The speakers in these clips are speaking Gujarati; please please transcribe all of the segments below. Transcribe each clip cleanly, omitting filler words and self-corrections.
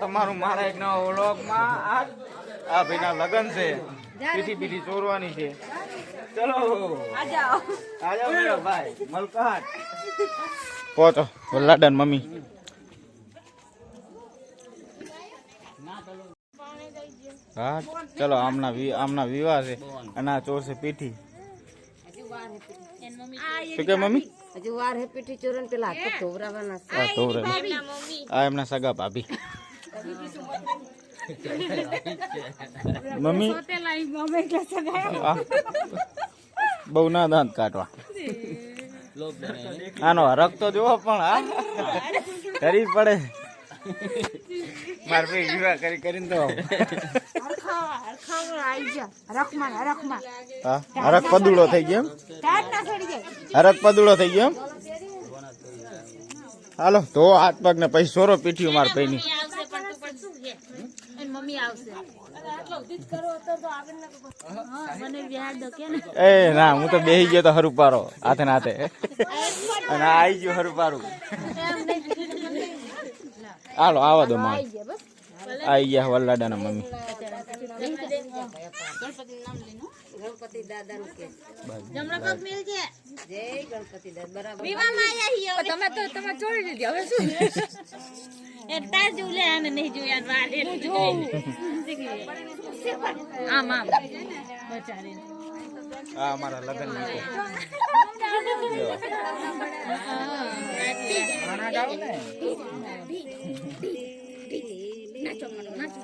તમારું મારા એક નવા વ્લોગમાં આ ભાઈના લગન છે, પીઠી પીઠી ચોરવાની છે. ચલો આજાઓ ભાઈ મલકાટ પહોંચો વલ્લાડન મમ્મી. હા ચલો આમના વિવાહ છે અને આ ચોર છે પીઠી. શું કે મમ્મી? હજુ વાર હે પીઠી ચોરન પેલા ધોવરાવાના છે. આ ધોવરા આ એમના સગા ભાભી. મમ્મી બહુ ના દાંત કાઢવા. આનો હરખ તો જોવો પણ હા કરી પડે. માર ભાઈ વિવાહ કરીને તો હરખ પદુડો થઈ ગયો. હરખ પદુડો થઈ ગયો. હાલો તો હાથ પગ ને પછી સોરો પીઠ્યું માર ભાઈ ની. એ ના હું તો બેહી ગયો તો હરું પારો હાથે નાથે અને આવી ગયો હરું પારું. હાલો આવા દો માં આવી ગયા વલ્લાડા ના મમ્મી. ગણપતિ દાદા નું કે જમણા પગ મેલ છે. જય ગણપતિ દાદા બરાબર. વિવાહમાં આયા હી તમે છોડી દીધી હવે શું એ તાર જો લે આને નહીં જોયા વાર એ જો આમ બચારી આ મારા લગન ની આના ગાવ ને નાચો નાચો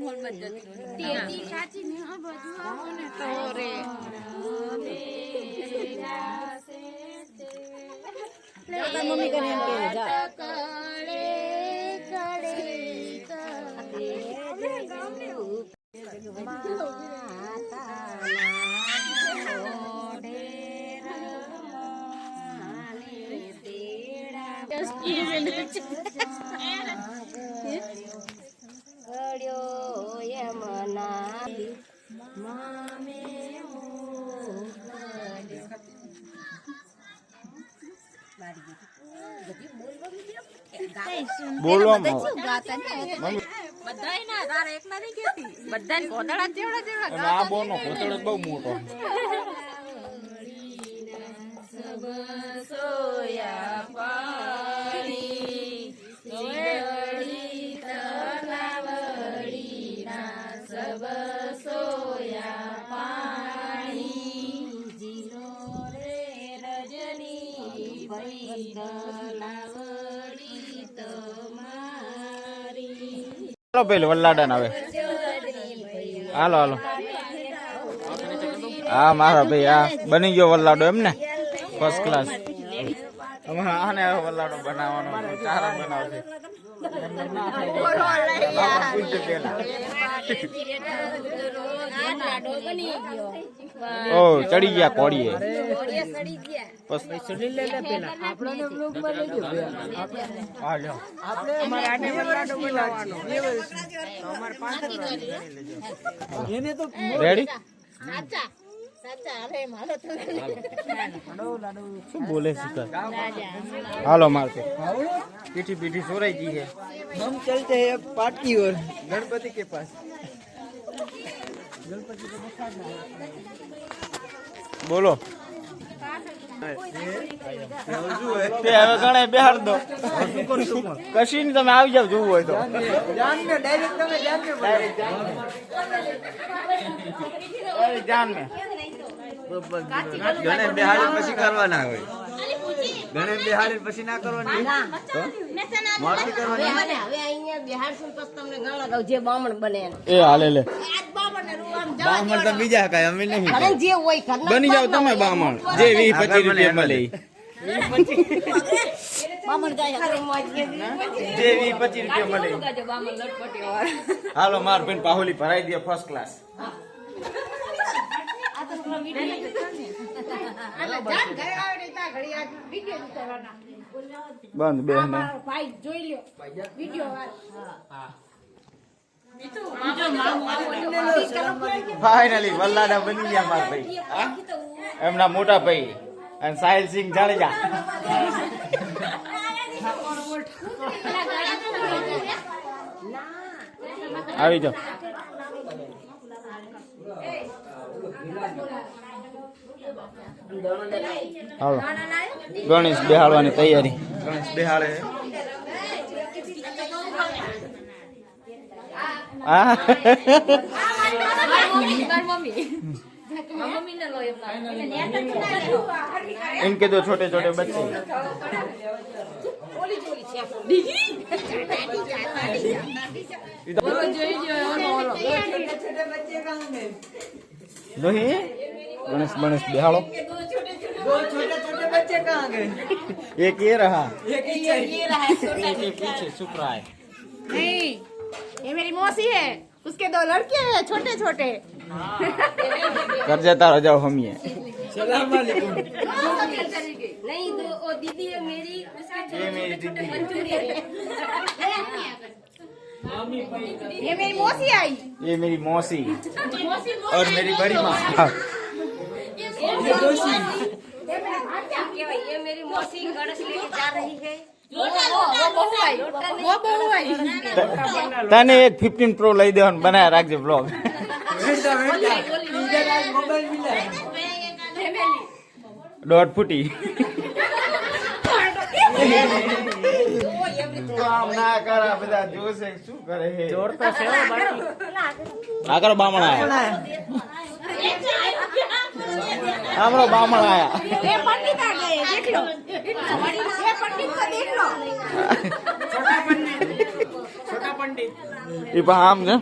મોલ મત જતી સાચી ને આ બાજુ આવો ને તો રે મમ્મી કરે એમ કે જા બોલવા આ બોનો કોતડો બહુ મોટો. ચાલો પેલું વલ્લાડન આવે. હાલો હાલો હા મારા ભાઈ આ બની ગયો વલ્લાડો એમ ને ફર્સ્ટ ક્લાસ. આને વલ્લાડો બનાવવાનો ચારા બનાવશે. ઓ ચડી ગયા કોડીએ. રેડી શું બોલે શિખર? હાલો મારते पीठी पीठी सोराई जी है. हम चलते हैं अब पार्टी और गणपति के पास. बोलो તે હવે ગણે બેહાડ દો. કશી ની તમે આવી જાવ જોવું હોય તો. જાન મે ગણે બેહાડી પછી કરવાના હોય. ગણે બેહાડી પછી ના કરવાની મારતી કરવાની. હવે અહીંયા બિહારશું પછી તમને ગાળા દઉં જે બામણ બને એ હાલે લે બામણ તો બીજા કાંઈ અમે નહીં. અરે જે હોય ઘરના બની જાવ તમે બામણ જે 20-25 રૂપિયા મળે બામણ જાય ખરે મોજ કે જે 20-25 રૂપિયા મળે. બામણ લટપટી વાળા હાલો માર બેન પાહોલી ભરાઈ દે ફર્સ્ટ ક્લાસ. બંધ બે ભાઈ જોઈ લ્યો વિડિયો ફાઇનલી વલ્લાડા બની ગયા મારા ભાઈ. એમના મોટા ભાઈ અને સાહિલ સિંહ જાડેજા. આવી જાઓ. હાલો ગણેશ બેહાડવાની તૈયારી. ગણેશ બેહાડે. હા इनके दो छोटे छोटे बच्चे नहीं गणेश गणेश बिहाड़ो. दो छोटे छोटे बच्चे कहाँ गए? एक ये रहा, एक एक पीछे छुप रहा है. नहीं ये मेरी मौसी है, उसके 2 लड़के हैं छोटे छोटे. कर जाता रह जाओ हम ये. सलाम वालेकुम. नहीं दो वो दीदी है मेरी, उसके ये मेरी दीदी है. ये मेरी मौसी आई. ये मेरी मौसी और मेरी बड़ी माँ. ये मेरी मौसी गणेश लेके जा रही है. वो बहू आई, वो बहू आई. तने एक 15 प्रो લઈ દેવાનું બનાયા રાખજે બ્લોગ. बेटा बेटा इधर आज मोबाइल मिला है. દોઢ ફૂટી. કામ ના કરા બધા જોશે શું કરે હે. જોડતા છે બાકી. આ કરો બામણ આયા. हमरो बामण आया. ये पंडित आ गए, देख लो. ये पंडित को देख लो. छोटा पंडित ये हम ने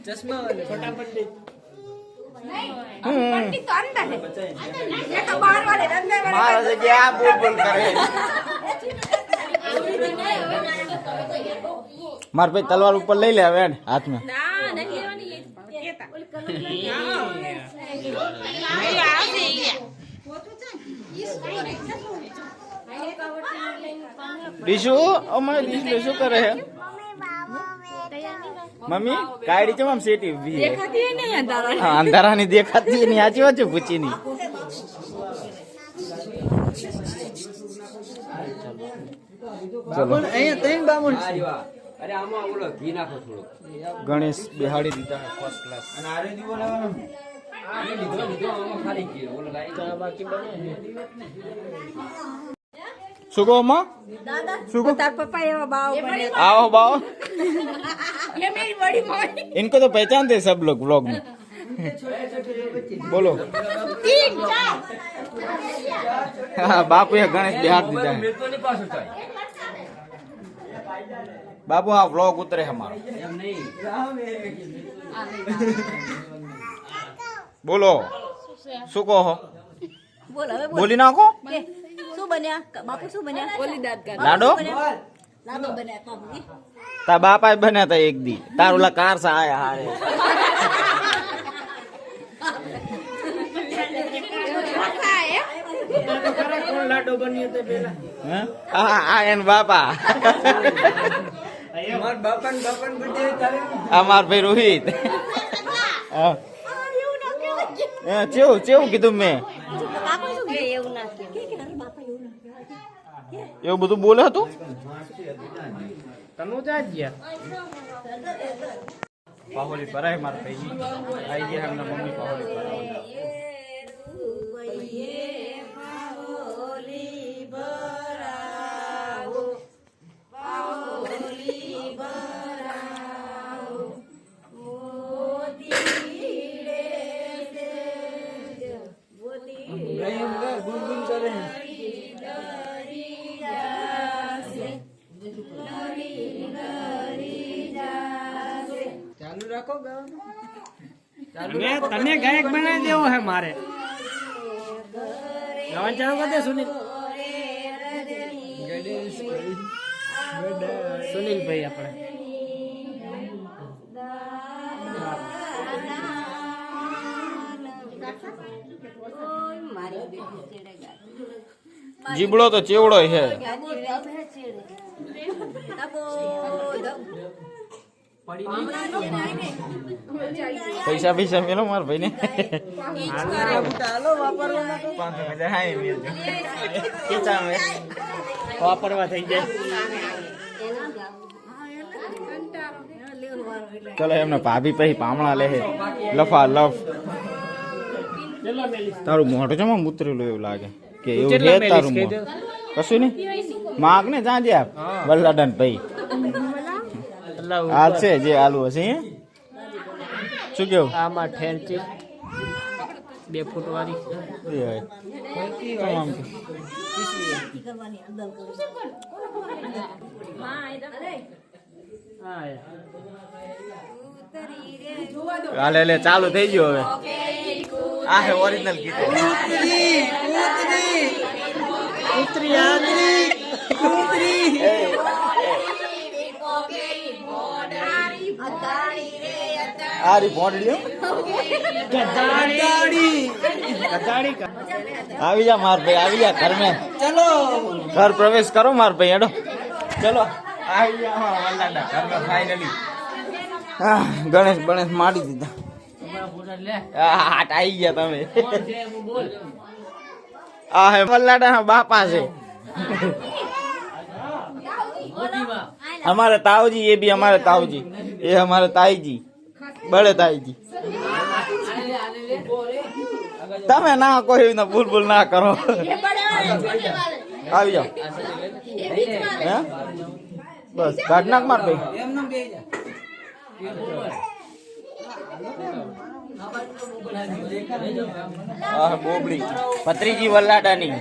चश्मा वाले छोटा पंडित. पंडित तो अंदर है, ये तो बाहर वाले अंदर वाले. मारा से क्या बोल बोल करे. मार पे तलवार ऊपर ले ले હવે हाथ में. ना नहीं लेवानी ये केता. ડીશુ અમારે ડીશુ શું કરે હે. મમ્મી કાયડી છે આમ સેટી ઊભી હે. देखाती है नहीं अंदर. હા અંધારાની દેખાતી નહીં. આજી વાત છે પૂછીની. ચલો અહીંયા 3 બામણ છે. અરે આમાં ઓલો ઘી નાખો થોડું. ગણેશ બેહાડી દીધા હે ફર્સ્ટ ક્લાસ. અને આરે દી બોલાવાનો. આ લીધો લીધો આમાં ખાલી ઘી ઓલો ગાઈ બાકી બને. શું કહો માં? શું કહો? तार पापा ये बाव बने. आओ बाओ. ये मेरी बड़ी मम्मी. इनको तो पहचानते हैं सब लोग व्लॉग में. बोलो. 3 4 हाँ बापू ये गणेश बिहार दीदा है. તો ની પાછું થાય. बाबू हाँ व्लॉग उतरे हमारा. એમ નહીં. बोलो શું કહો હો? बोल હવે બોલી નાખો. શું બન્યા બાપુ શું બન્યા? ओली दांत का. લાડો લાડો બન્યા બાપુ. તા બાપા બન્યા તા એક દી. તાર ઓલા કાર સા આયા હારે. કોણ લાડો બન્યો તો પેલા? હા આ એન બાપા. માર બાપાને બર્થડે તારે આ માર ભાઈ રોહિત. હા ચેવું ચેવું કીધું મેં. બાપુ શું કહે એવું ના કે અરે બાપા એવું ના કે. એવું બધું બોલે હતું. તનુ જા ગયા. પાહોલી પરાય માર ભાઈ આઈ ગયા એમના મમ્મી પાહોલી પરાય. ગુનગુન કરે. ચાલુ રાખો ગાવાનું. તને ગાયક બનાવી દેવો હે મારે. ગાવાનું ચાલુ કરી દે સુનિલ. સુનિલભાઈ આપણે જીબડો તો ચેવડો છે. પૈસા પૈસા મેલો માર ભાઈ ને. હાલો વાપરવાના તો. 500 મજા હાય મેલ. ખીચા મે વાપરવા થઈ જાય. ચલો એમને ભાભી પછી પામણા લે લફા લફ. તારું મોઢું જમા ઉતરેલું એવું લાગે કે એવું કેટલા છે તારું મેલીસ મોઢું. કશું નહીં માગ ને જાજે આપ વલ્લાડન ભાઈ હાલ છે જે આલુ હશે હે? શું કેવું આમાં ઠેર છે 2 ફૂટ વાળી. એ હોય. કેમ આમ છે? હા હાલે લે ચાલુ થઈ ગયો હવે. આ હે ઓરિજિનલ ગીત. આ રી ભોંડલી આવી જા માર ભાઈ આવી જા ઘર में चलो घर प्रवेश करो मार भाई हेडो चलो આવી જા અમારા વલ્લાડા ઘર में फाइनली ગણેશ ગણેશ માડી દીધા હાટ આવી ગયા તમે આ હે વલ્લાડા બાપા છે हमारे ताऊजी ये भी हमारे ताऊजी ये हमारे ताईजी बड़े ताईजी તમે ના કોઈ ના ભૂલ ભૂલ ના કરો આવી જાઓ હે બસ કાઢ નાખ માર ભાઈ આ બોબડી પત્રીજી વલ્લાડાની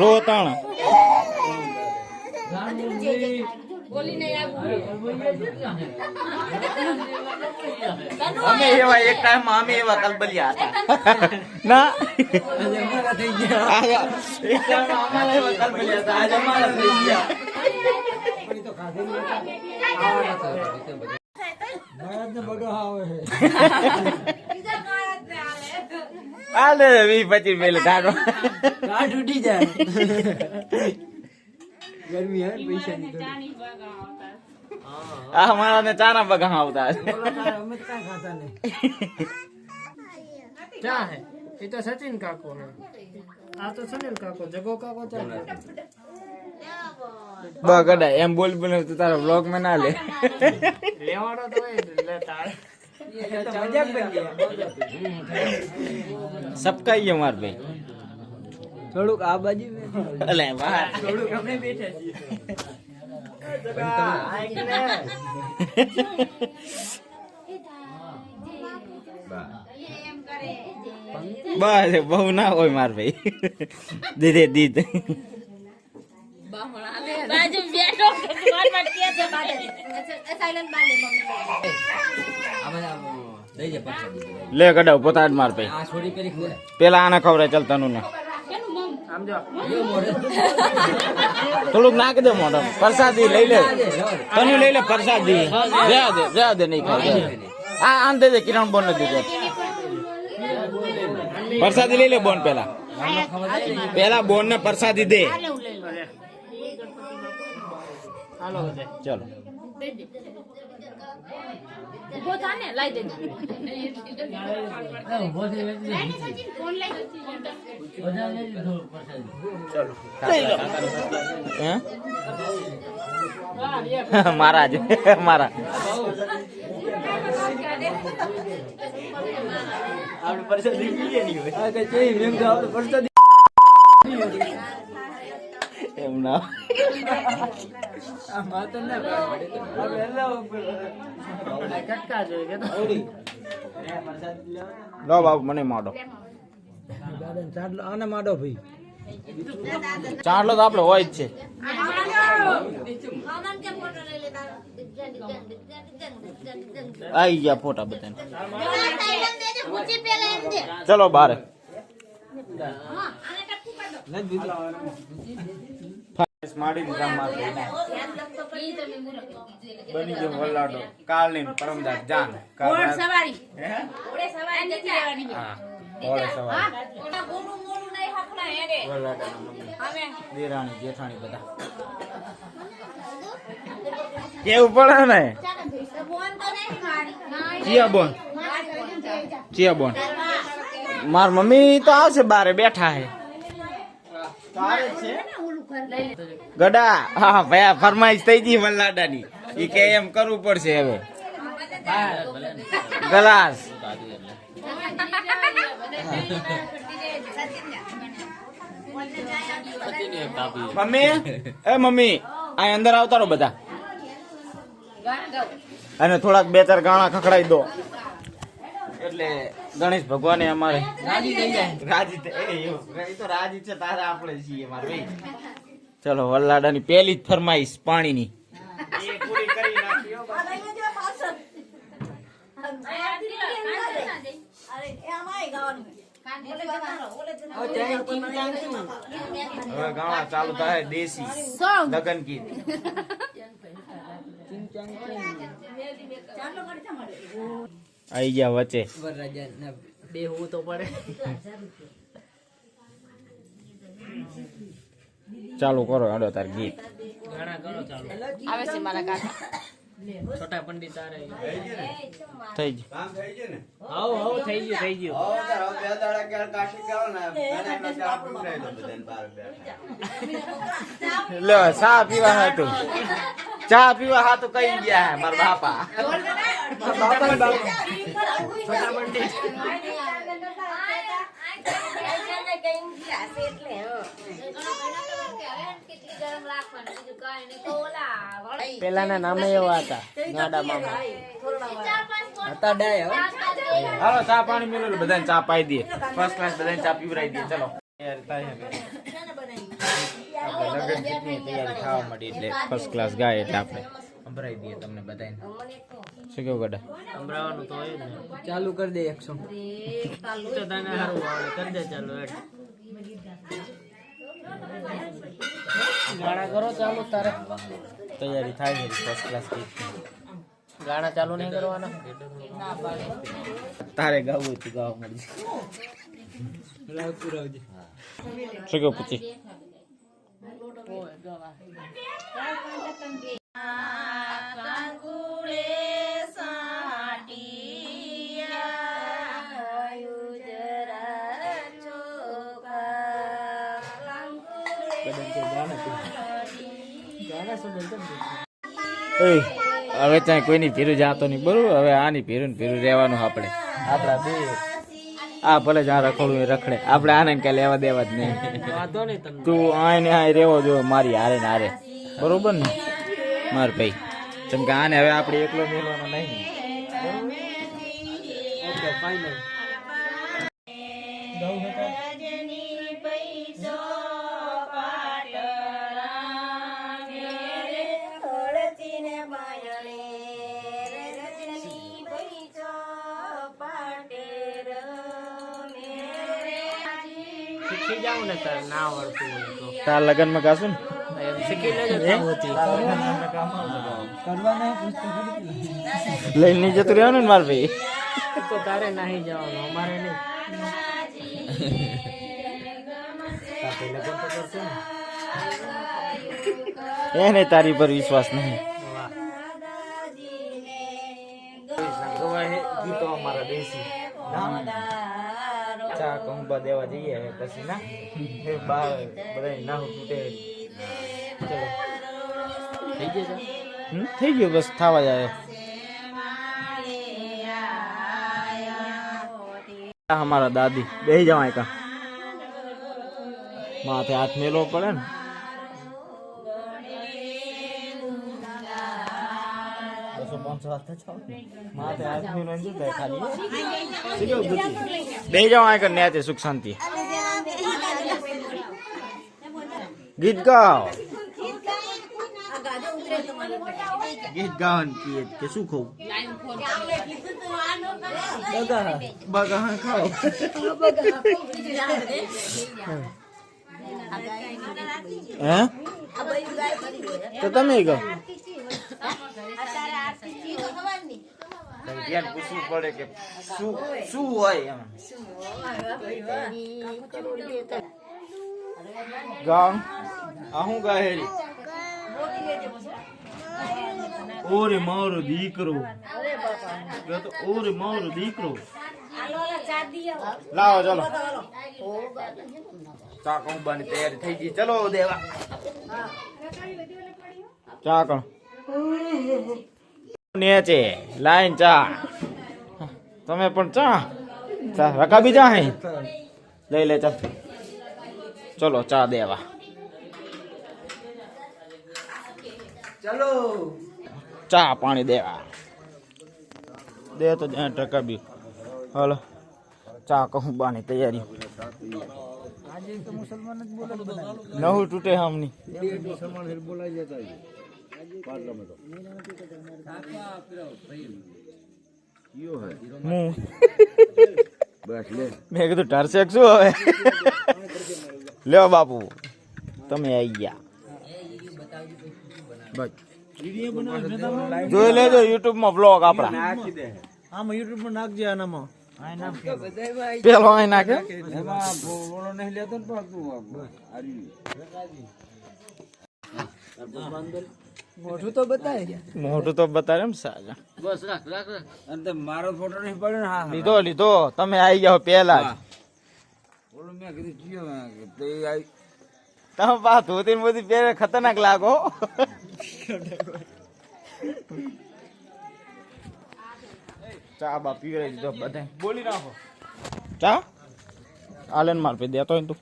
રોતણ અમે એવા એક ટાઈમ અમે એવા કલબલિયા હતા ના એક ટાઈમ અમારા એવા કલબલિયા હતા આજ અમારા થઈ ગયા હાલે 20-25 મેલ કાઢો ગાંઠ ઉડી જાય. ગરમી હે પૈસા ની આ હમારા ને ચાના બગા આવતા અમે ક્યાં ખાતા નહીં. ક્યાં હે? એ તો સચિન કાકો હે. આ તો સુનિલ કાકો જગો કાકો ચાલે. બગડા એમ બોલ બોલ તો તારા વ્લોગ માં ના લે લેવાડો તો લે તારે મજાક બની ગયા. सबका ही हमार भाई થોડુંક આ બાજુ અલે વાહ થોડુંક અમે બેઠા છીએ. બસ બહુ ના હોય માર ભાઈ દીધે દીધ બાજુ બેઠો માર માર કે છે બાજુ સાયલેન્ટ બાલે મમ્મી લે કડાવ પોતા જ માર ભાઈ પેલા આને ખવડાય ચાલ તનું ને આમ જો થોડુંક નાખી દે મોઢમ પ્રસાદી લઈ લે તનું લઈ લે પ્રસાદી રહ્યા દે નહીં ખાવ આ આમ દે દે કિરણ બોન ને દીધો પ્રસાદી લઈ લે બોન પેલા બોન ને પ્રસાદી દે હાલો બધે ચલો ઉભો થા ને લાઈ દેજો ઉભો થઈ ફોન લઈ હે મારા જ મારા આપણે પ્રસાદી લઈએ નહીં હોય આ કે છે મેમ તો આપણે પરસાદી એમ ના આ માતન ના આપણે એલા કટકા જોઈએ કે લો બાબુ મને માડો ગાર્ડન ચાટલો આને માડો ભાઈ ચાટલો તો આપણે હોય જ છે મામન કે ફોટો લઈ લેતા આવી ગયા ફોટા બધાને સાયલેન્ટ દેજો પૂછી પેલા એમ દે ચલો બાર માડી દીધા મારે બની ગયો વલ્લાડો કાલની પરમદાર જાન ઘોડ સવારી હે ઘોડે સવારી નથી લેવાની હા ઓળે સવાર ઓલા ગોનું મોનું નહીં હકણા હેડે વલ્લાડાના મમ્મી અમે દેરાણી જેઠાણી બધા કેવું પડે ને બોન તો નહીં મારી ચિયા બોન ચિયા બોન માર મમ્મી તો આવશે બારે બેઠા હે ગડા હા ભયા ફરમાઈશ થઈ ગઈ વલ્લાડાની ઈ કે એમ કરવું પડશે હવે ગ્લાસ મમ્મી એ મમ્મી આ અંદર આવતા રહો બધા અને થોડાક બે ચાર ગાણા ખખડાઈ દો એટલે ગણેશ ભગવાને અમારે રાજી થઈ જાય રાજી એ તો રાજી છે તારે આપણે છીએ મારે ભાઈ ચલો વલ્લાડાની પહેલી જ ફરમાઈશ પાણીની એ પૂરી કરી નાખી હો હવે ગાણા ચાલુ થાય દેશી લગન ગીત આઈ ગયા વચ્ચે બેહવું તો પડે. ચાલુ કરો હાલો તાર ગીત ઘણા કરો ચાલુ. આવે છે મારા કાકા છોટા પંડિત તારે થઈ ગયું કામ થઈ ગયું ને હાવ હાવ થઈ ગયું થઈ ગયું. હવે તાર હવે બે દાડા ક્યારે કાશી ગયો ને ઘણા ચા પીવડાવી દો બધાને બહાર બેઠા. લે ચા પીવા હતું ચા પીવા હાતું કઈ ગયા હે મારા બાપા છોટા પંડિત પેલાના નામે એવા હતા ગાડા મામા હતા ડાય હવે. હાલો ચા પાણી મેળો બધાને ચા પાઈ દઈએ ફર્સ્ટ ક્લાસ બધાને ચા પીવડાવી દઈએ ચલો આપણે લગન ગીતની તૈયારી થવા માંડી એટલે ફર્સ્ટ ક્લાસ ગાય એટલે આપણે સંભળાવી દઈએ તમને બધાને શું કેવું ગડા સંભળાવાનું તો હોય ને. ચાલુ કરી દે 100 તો તને હારું આવડે કરી દે ચાલુ હેડ. ગાણા કરો ચાલુ તારે. તૈયારી થાય છે ફર્સ્ટ ક્લાસ ગીત ગાણા ચાલુ નહીં કરવાના. તારે ગાવું હતું ગાવા મળી શું કેવું પૂછી હવે ત્યાં કોઈની ભીરું જાતો નહીં બરોબર હવે આની ભીરું ભીરું રહેવાનું આપણે આપણા બે આ ભલે જ્યાં રખડવું એ રખડે આપણે આને કઈ લેવા દેવા જ નહીં વાંધો નહીં તમને. તું આને આ રહેવો જો મારી હારે ને હારે બરોબર ને માર ભાઈ જેમ કે આને હવે આપણે એકલો મેળવાનો નહીં ઓકે ફાઇનલ. શીખી જાવ ને તાર ના આવડતું હોય તો તાર લગન માં ગાશું ને એમ શીખી લેજો તાવથી. લઈને જતું રહેવાનું ને માર ભાઈ તો તારે નાહી જવાનું અમારે નહીં. એને તારી પર વિશ્વાસ નહીં વાહ. ગીતો અમારા દેશી ચા કંબા દેવા જઈએ હવે પછી ના બાર બધા નાહુ તૂટે ચલો થઈ ગયું છે? થઈ ગયું બસ થવા જાય हमारा दादी बेही जवाई का माथे हाथ मेलो पड़े ने माथे हाथ मेलो खाली बेही जवाई का न्याते सुख शांति गीत गाओ गीत गावन की के सुखो બગા ખાઓ હે તો તમે કહો ધ્યાન પૂછવું પડે કે શું શું હોય એમ ગામ આ હું ગાહેરી ઓરે મારો દીકરો ઓરે મારો દીકરો લાવો ચલો ચા કંબાની તૈયારી થઈ ગઈ ચલો દેવા ચા કણ નેચે લાઈન ચા તમે પણ ચા ચા રકા બીજા હે લઈ લે ચાલ ચલો ચા દેવા ચલો ચા પાણી દેવા દે તો ટકા બી હાલો ચા કહું બાની તૈયારી નવું તૂટે હમની મેં કીધું ઢરસેક શું હવે લ્યો બાપુ તમે આવી ગયા જોઈ લેજો યુટ્યુબ માં બ્લોગ આપડા આમાં યુટ્યુબ માં નાખજે આનામાં પેલો અહીં નાખે મોઢું તો બતાય મોઢું તો બતાવે એમ સાજા બસ રાખ રાખ રાખ અને મારો ફોટો નહીં પડ્યો ને હા લીધો લીધો તમે આવી જાઓ પેલા ઓલું મેં કીધું જીઓ તે આવી તમે પા ધોતી ને બધી પહેરે ખતરનાક લાગો ચા બા પીવડાવી દીધો બધા બોલી નાખો ચા આલેન માર પે દેતો હોય તું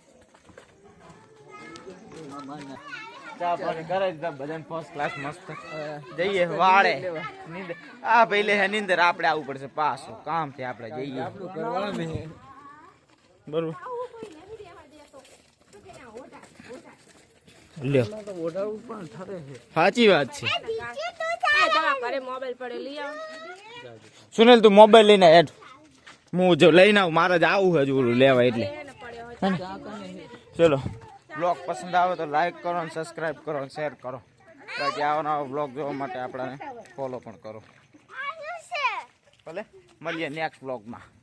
ચા પાણી કરાવી દીધા બધાને ફર્સ્ટ ક્લાસ મસ્ત જઈએ વાળે આ પહેલે હે નીંદર આપણે આવવું પડશે પાછું કામ થી આપણે જઈએ બરોબર લ્યો સાચી વાત છે સુનિલ તું મોબાઈલ લઈને હેડ હું જો લઈને આવું મારે જ આવું હજુ ઓલું લેવા એટલે ચલો બ્લોગ પસંદ આવે તો લાઈક કરો અને સબસ્ક્રાઈબ કરો અને શેર કરો બાકી આવા નવા બ્લોગ જોવા માટે આપણને ફોલો પણ કરો ભલે મળીએ નેક્સ્ટ બ્લોગમાં